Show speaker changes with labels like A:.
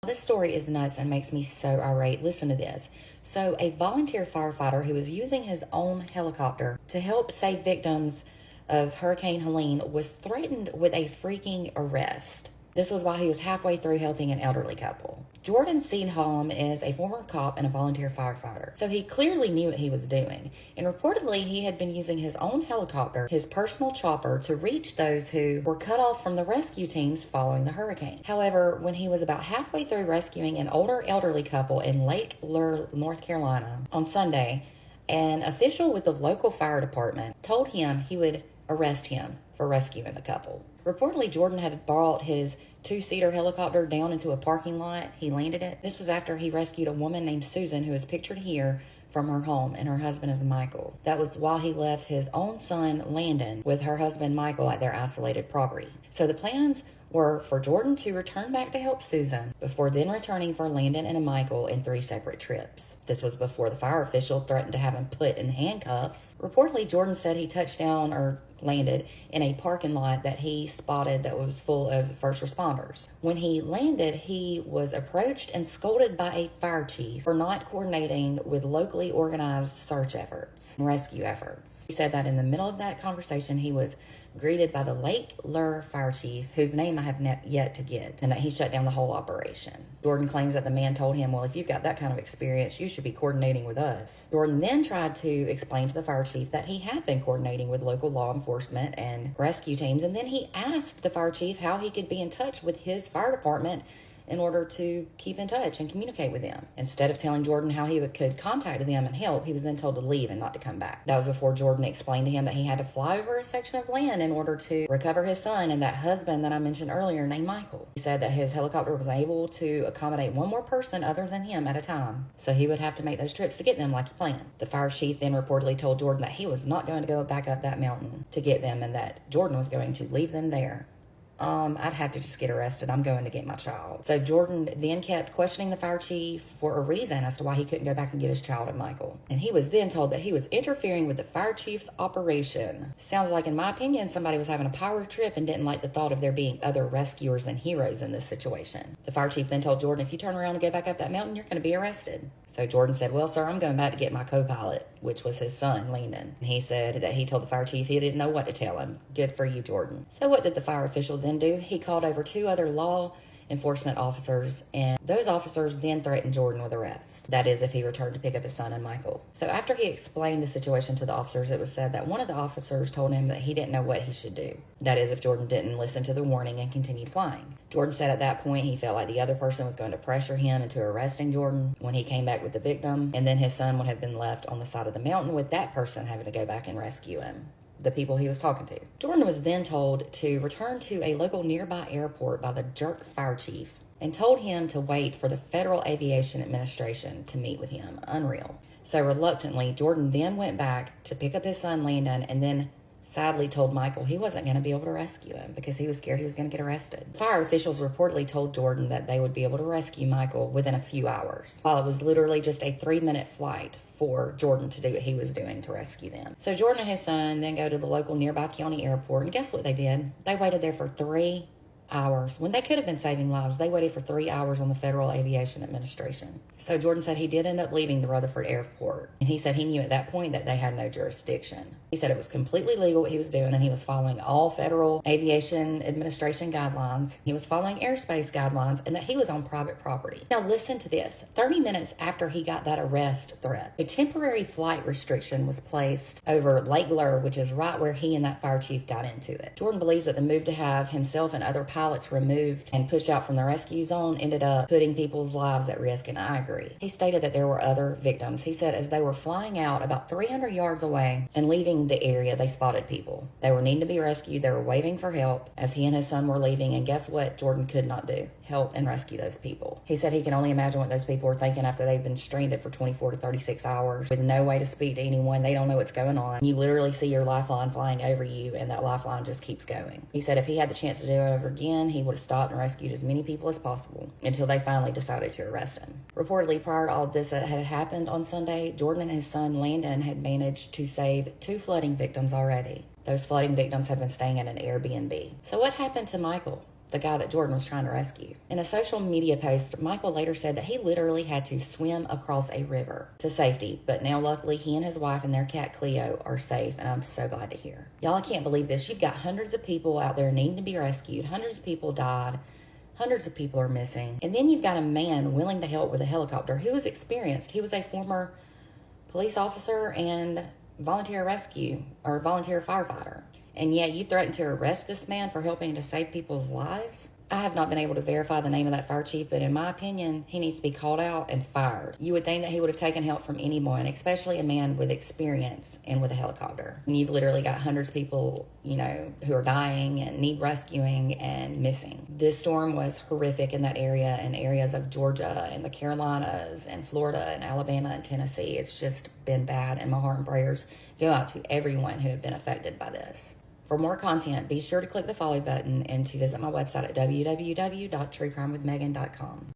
A: This story is nuts and makes me so irate. Listen to this. So, a volunteer firefighter who was using his own helicopter to help save victims of Hurricane Helene was threatened with a freaking arrest. This was while he was halfway through helping an elderly couple. Jordan Seedholm is a former cop and a volunteer firefighter, so he clearly knew what he was doing. And reportedly, he had been using his own helicopter, his personal chopper, to reach those who were cut off from the rescue teams following the hurricane. However, when he was about halfway through rescuing an older elderly couple in Lake Lure, North Carolina on Sunday, an official with the local fire department told him he would arrest him for rescuing the couple. Reportedly, Jordan had brought his two-seater helicopter down into a parking lot. He landed it. This was after he rescued a woman named Susan, who is pictured here, from her home, and her husband is Michael. That was while he left his own son, Landon, with her husband, Michael, at their isolated property. So the plans were for Jordan to return back to help Susan before then returning for Landon and Michael in 3 separate trips. This was before the fire official threatened to have him put in handcuffs. Reportedly, Jordan said he touched down or landed in a parking lot that he spotted that was full of first responders. When he landed, he was approached and scolded by a fire chief for not coordinating with locally organized search efforts and rescue efforts. He said that in the middle of that conversation, he was greeted by the Lake Lure fire chief, whose name I have yet to get, and that he shut down the whole operation. Jordan claims that the man told him, well, if you've got that kind of experience, you should be coordinating with us. Jordan then tried to explain to the fire chief that he had been coordinating with local law enforcement and rescue teams, and then he asked the fire chief how he could be in touch with his fire department in order to keep in touch and communicate with them. Instead of telling Jordan how he could contact them and help, he was then told to leave and not to come back. That was before Jordan explained to him that he had to fly over a section of land in order to recover his son and that husband that I mentioned earlier named Michael. He said that his helicopter was able to accommodate one more person other than him at a time, so he would have to make those trips to get them like he planned. The fire chief then reportedly told Jordan that he was not going to go back up that mountain to get them and that Jordan was going to leave them there. I'd have to just get arrested. I'm going to get my child. So Jordan then kept questioning the fire chief for a reason as to why he couldn't go back and get his child and Michael. And he was then told that he was interfering with the fire chief's operation. Sounds like, in my opinion, somebody was having a power trip and didn't like the thought of there being other rescuers and heroes in this situation. The fire chief then told Jordan, if you turn around and go back up that mountain, you're going to be arrested. So Jordan said, well, sir, I'm going back to get my co-pilot, which was his son, Landon. And he said that he told the fire chief he didn't know what to tell him. Good for you, Jordan. So what did the fire official then do? He called over 2 other law enforcement officers, and those officers then threatened Jordan with arrest. That is, if he returned to pick up his son and Michael. So after he explained the situation to the officers, it was said that one of the officers told him that he didn't know what he should do. That is, if Jordan didn't listen to the warning and continued flying. Jordan said at that point he felt like the other person was going to pressure him into arresting Jordan when he came back with the victim, and then his son would have been left on the side of the mountain with that person having to go back and rescue him, the people he was talking to. Jordan was then told to return to a local nearby airport by the jerk fire chief and told him to wait for the Federal Aviation Administration to meet with him. Unreal. So reluctantly, Jordan then went back to pick up his son Landon and then sadly told Michael he wasn't going to be able to rescue him because he was scared he was going to get arrested. Fire officials reportedly told Jordan that they would be able to rescue Michael within a few hours, while it was literally just a 3-minute flight for Jordan to do what he was doing to rescue them. So Jordan and his son then go to the local nearby county airport, and guess what they did? They waited there for 3 hours. When they could have been saving lives, they waited for 3 hours on the Federal Aviation Administration. So Jordan said he did end up leaving the Rutherford Airport, and he said he knew at that point that they had no jurisdiction. He said it was completely legal what he was doing, and he was following all Federal Aviation Administration guidelines. He was following airspace guidelines, and that he was on private property. Now listen to this. 30 minutes after he got that arrest threat, a temporary flight restriction was placed over Lake Lure, which is right where he and that fire chief got into it. Jordan believes that the move to have himself and other pilots removed and pushed out from the rescue zone ended up putting people's lives at risk, and I agree. He stated that there were other victims. He said as they were flying out about 300 yards away and leaving the area, they spotted people. They were needing to be rescued. They were waving for help as he and his son were leaving, and guess what Jordan could not do? Help and rescue those people. He said he can only imagine what those people were thinking after they've been stranded for 24 to 36 hours with no way to speak to anyone. They don't know what's going on. You literally see your lifeline flying over you, and that lifeline just keeps going. He said if he had the chance to do it over again, he would have stopped and rescued as many people as possible until they finally decided to arrest him. Reportedly, prior to all of this that had happened on Sunday, Jordan and his son Landon had managed to save 2 flooding victims already. Those flooding victims had been staying at an Airbnb. So what happened to Michael? the guy that Jordan was trying to rescue. In a social media post, Michael later said that he literally had to swim across a river to safety, but now luckily he and his wife and their cat Cleo are safe, and I'm so glad to hear. Y'all, I can't believe this. You've got hundreds of people out there needing to be rescued. Hundreds of people died. Hundreds of people are missing. And then you've got a man willing to help with a helicopter who is experienced. He was a former police officer and volunteer firefighter. And yet you threatened to arrest this man for helping to save people's lives? I have not been able to verify the name of that fire chief, but in my opinion, he needs to be called out and fired. You would think that he would have taken help from anyone, especially a man with experience and with a helicopter. And you've literally got hundreds of people, who are dying and need rescuing and missing. This storm was horrific in that area and areas of Georgia and the Carolinas and Florida and Alabama and Tennessee. It's just been bad, and my heart and prayers go out to everyone who have been affected by this. For more content, be sure to click the follow button and to visit my website at www.truecrimewithmegan.com.